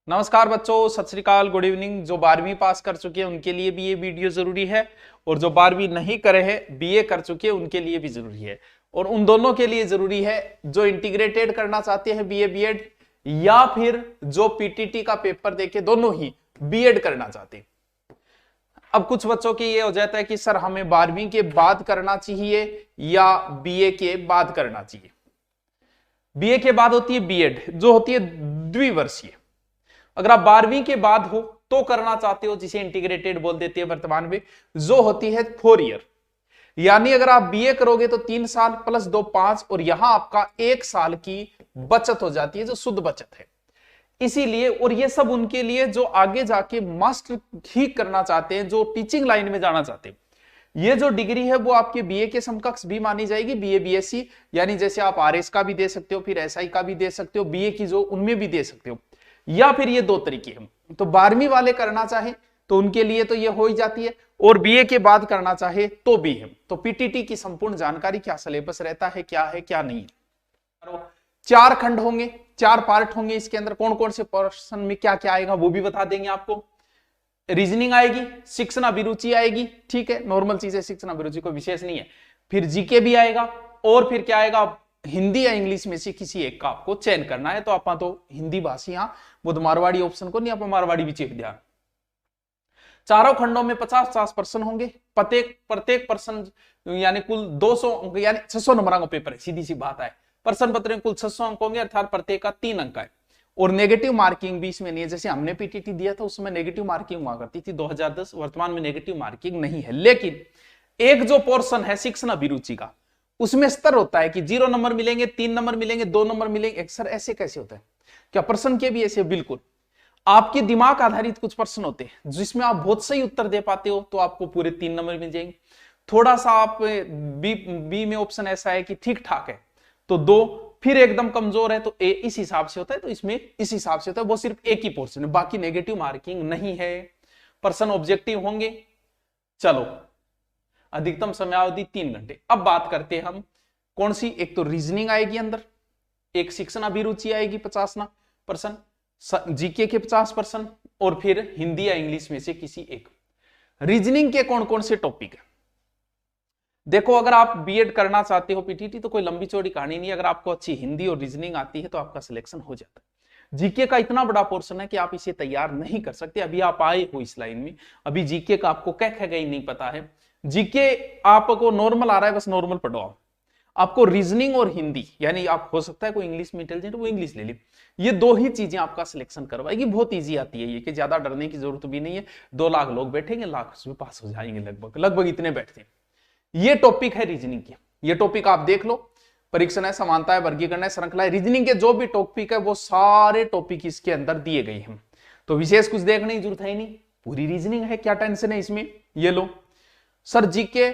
नमस्कार बच्चों, सत श्री अकाल, गुड इवनिंग। जो 12वीं पास कर चुके हैं उनके लिए भी ये वीडियो जरूरी है और जो 12वीं नहीं करे हैं, बीए कर चुके हैं, उनके लिए भी जरूरी है। और उन दोनों के लिए जरूरी है जो इंटीग्रेटेड करना चाहते हैं बीए बीएड, या फिर जो पीटीटी का पेपर देके दोनों ही बीएड करना चाहते हैं। अब कुछ बच्चों के ये हो जाता है कि सर हमें 12वीं के बाद करना चाहिए या बीए के बाद करना चाहिए। बीए के बाद होती है बीएड, जो होती है द्विवर्षीय। अगर आप 12वीं के बाद हो तो करना चाहते हो, जिसे इंटीग्रेटेड बोल देते हैं वर्तमान में, जो होती है 4 ईयर। यानी अगर आप बीए करोगे तो 3 साल प्लस 2 5, और यहां आपका 1 साल की बचत हो जाती है, जो शुद्ध बचत है। इसीलिए, और ये सब उनके लिए जो आगे जाके मास्टर ही करना चाहते हैं, जो टीचिंग लाइन में जाना चाहते हैं। ये जो डिग्री है वो आपके बीए के समकक्ष भी मानी जाएगी, बीए बीएससी। यानी जैसे आप आरएस का भी दे सकते हो, फिर एसआई का भी दे सकते हो, बीए की जो उनमें भी दे सकते हो। या फिर ये दो तरीके हैं। तो 12वीं वाले करना चाहे तो उनके लिए तो ये हो ही जाती है, और बीए के बाद करना चाहे तो भी है। तो पीटीटी की संपूर्ण जानकारी, क्या सिलेबस रहता है, क्या है क्या नहीं है। 4 खंड होंगे, 4 पार्ट होंगे। इसके अंदर कौन कौन से पोर्शन में क्या क्या आएगा वो भी बता देंगे आपको। रीजनिंग आएगी, शिक्षण अभिरुचि आएगी, ठीक है, नॉर्मल चीज है, शिक्षण अभिरुचि कोई विशेष नहीं है। फिर जीके भी आएगा, और फिर क्या आएगा, हिंदी या इंग्लिश में से किसी एक का आपको चयन करना है। तो आप तो हिंदी भाषी, यहां बुध मारवाड़ी ऑप्शन को नहीं, आप मारवाड़ी भी चेक ध्यान। चारों खंडों में 50-50% होंगे। प्रत्येक पर्सन यानी कुल 200 अंक, यानी 600 नंबर का पेपर है, सीधी सी बात है। प्रश्न पत्र में कुल 600 अंक होंगे, अर्थात प्रत्येक का 3 अंक है। और नेगेटिव मार्किंग भी इसमें नहीं है। जैसे हमने पीटीटी दिया था उसमें नेगेटिव मार्किंग हुआ करती थी 2010, वर्तमान में नेगेटिव मार्किंग नहीं है। लेकिन एक जो पोर्शन है शिक्षण अभिरुचि का, उसमें स्तर होता है कि 0 नंबर मिलेंगे, 3 नंबर मिलेंगे, 2 नंबर मिलेंगे। सर ऐसे कैसे होता है? क्या प्रश्न के भी ऐसे? बिल्कुल, आपके दिमाग आधारित कुछ प्रश्न होते हैं जिसमें आप बहुत सही उत्तर दे पाते हो तो आपको पूरे 3 नंबर मिल जाएंगे। थोड़ा सा आप बी में ऑप्शन ऐसा है कि ठीक ठाक है तो 2, फिर एकदम कमजोर है तो ए। इस हिसाब से होता है। तो इसमें इस हिसाब से होता है, वो सिर्फ एक ही पोर्शन है, बाकी नेगेटिव मार्किंग नहीं है। प्रश्न ऑब्जेक्टिव होंगे। चलो, अधिकतम समयावधि 3 घंटे। अब बात करते हैं हम कौन सी। एक तो रीजनिंग आएगी अंदर, एक शिक्षण अभिरुचि आएगी 50%, जीके के 50%, और फिर हिंदी या इंग्लिश में से किसी एक। रीजनिंग के कौन कौन से टॉपिक है देखो। अगर आप बीएड करना चाहते हो पीटीटी तो कोई लंबी चौड़ी कहानी नहीं है। अगर आपको अच्छी हिंदी और रीजनिंग आती है तो आपका सिलेक्शन हो जाता है। जीके का इतना बड़ा पोर्शन है कि आप इसे तैयार नहीं कर सकते। अभी आप आए हो इस लाइन में, अभी जीके का आपको क्या क्या नहीं पता है। जीके आपको नॉर्मल आ रहा है, बस नॉर्मल पढ़ो आप। आपको रीजनिंग और हिंदी, यानी आप हो सकता है कोई इंग्लिश में इंटेलिजेंट, वो इंग्लिश ले ले। ये 2 ही चीजें आपका सिलेक्शन करवाएगी। बहुत इजी आती है ये, कि ज्यादा डरने की जरूरत भी नहीं है। 2 लाख लोग बैठेंगे, लाख में पास हो जाएंगे, लगभग इतने बैठते हैं। ये टॉपिक है रीजनिंग की। ये टॉपिक आप देख लो। परीक्षण है, समानता है, वर्गीकरण है, श्रृंखला है। रीजनिंग के जो भी टॉपिक है वो सारे टॉपिक इसके अंदर दिए गए हैं। तो विशेष कुछ देखने की जरूरत है ही नहीं, पूरी रीजनिंग है। क्या टेंशन है इसमें? ये लो सर। जीके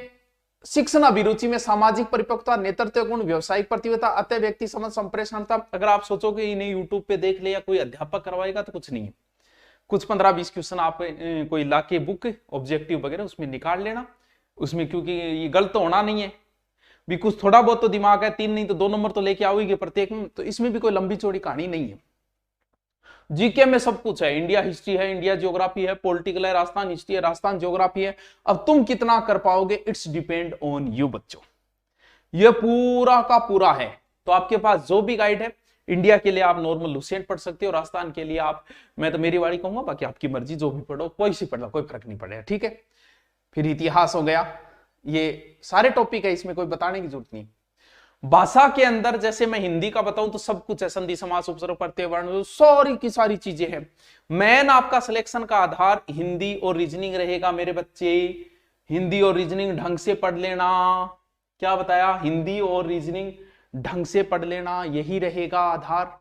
शिक्षण अभिरुचि में सामाजिक परिपक्वता, नेतृत्व गुण, व्यवसायिक प्रतिबद्धता, अतः व्यक्ति समझ, संप्रेषणता। अगर आप सोचोगे इन्हें यूट्यूब पे देख ले या कोई अध्यापक करवाएगा, तो कुछ नहीं है। कुछ 15-20 क्वेश्चन आप कोई लाके बुक ऑब्जेक्टिव वगैरह उसमें निकाल लेना उसमें, क्योंकि ये गलत तो होना नहीं है भी। कुछ थोड़ा बहुत तो दिमाग है, 3 नहीं तो 2 नंबर तो लेके आओगे प्रत्येक में। तो इसमें भी कोई लंबी चौड़ी कहानी नहीं है। जीके में सब कुछ है। इंडिया हिस्ट्री है, इंडिया ज्योग्राफी है, पॉलिटिकल है, राजस्थान हिस्ट्री है, राजस्थान ज्योग्राफी है। अब तुम कितना कर पाओगे, इट्स डिपेंड ऑन यू बच्चों। ये पूरा का पूरा है। तो आपके पास जो भी गाइड है, इंडिया के लिए आप नॉर्मल लुसेंट पढ़ सकते हो, राजस्थान के लिए आप, मैं तो मेरी वाली कहूंगा, बाकी आपकी मर्जी, जो भी पढ़ो, कोई सी पढ़ लो, कोई फर्क नहीं पड़ेगा, ठीक है। फिर इतिहास हो गया। ये सारे टॉपिक है, इसमें कोई बताने की जरूरत नहीं। भाषा के अंदर जैसे मैं हिंदी का बताऊं तो सब कुछ है, संधि, समास, उपसर्ग, प्रत्यय, वर्ण, सारी की सारी चीजें हैं। मेन आपका सिलेक्शन का आधार हिंदी और रीजनिंग रहेगा मेरे बच्चे। हिंदी और रीजनिंग ढंग से पढ़ लेना। क्या बताया? हिंदी और रीजनिंग ढंग से पढ़ लेना, यही रहेगा आधार।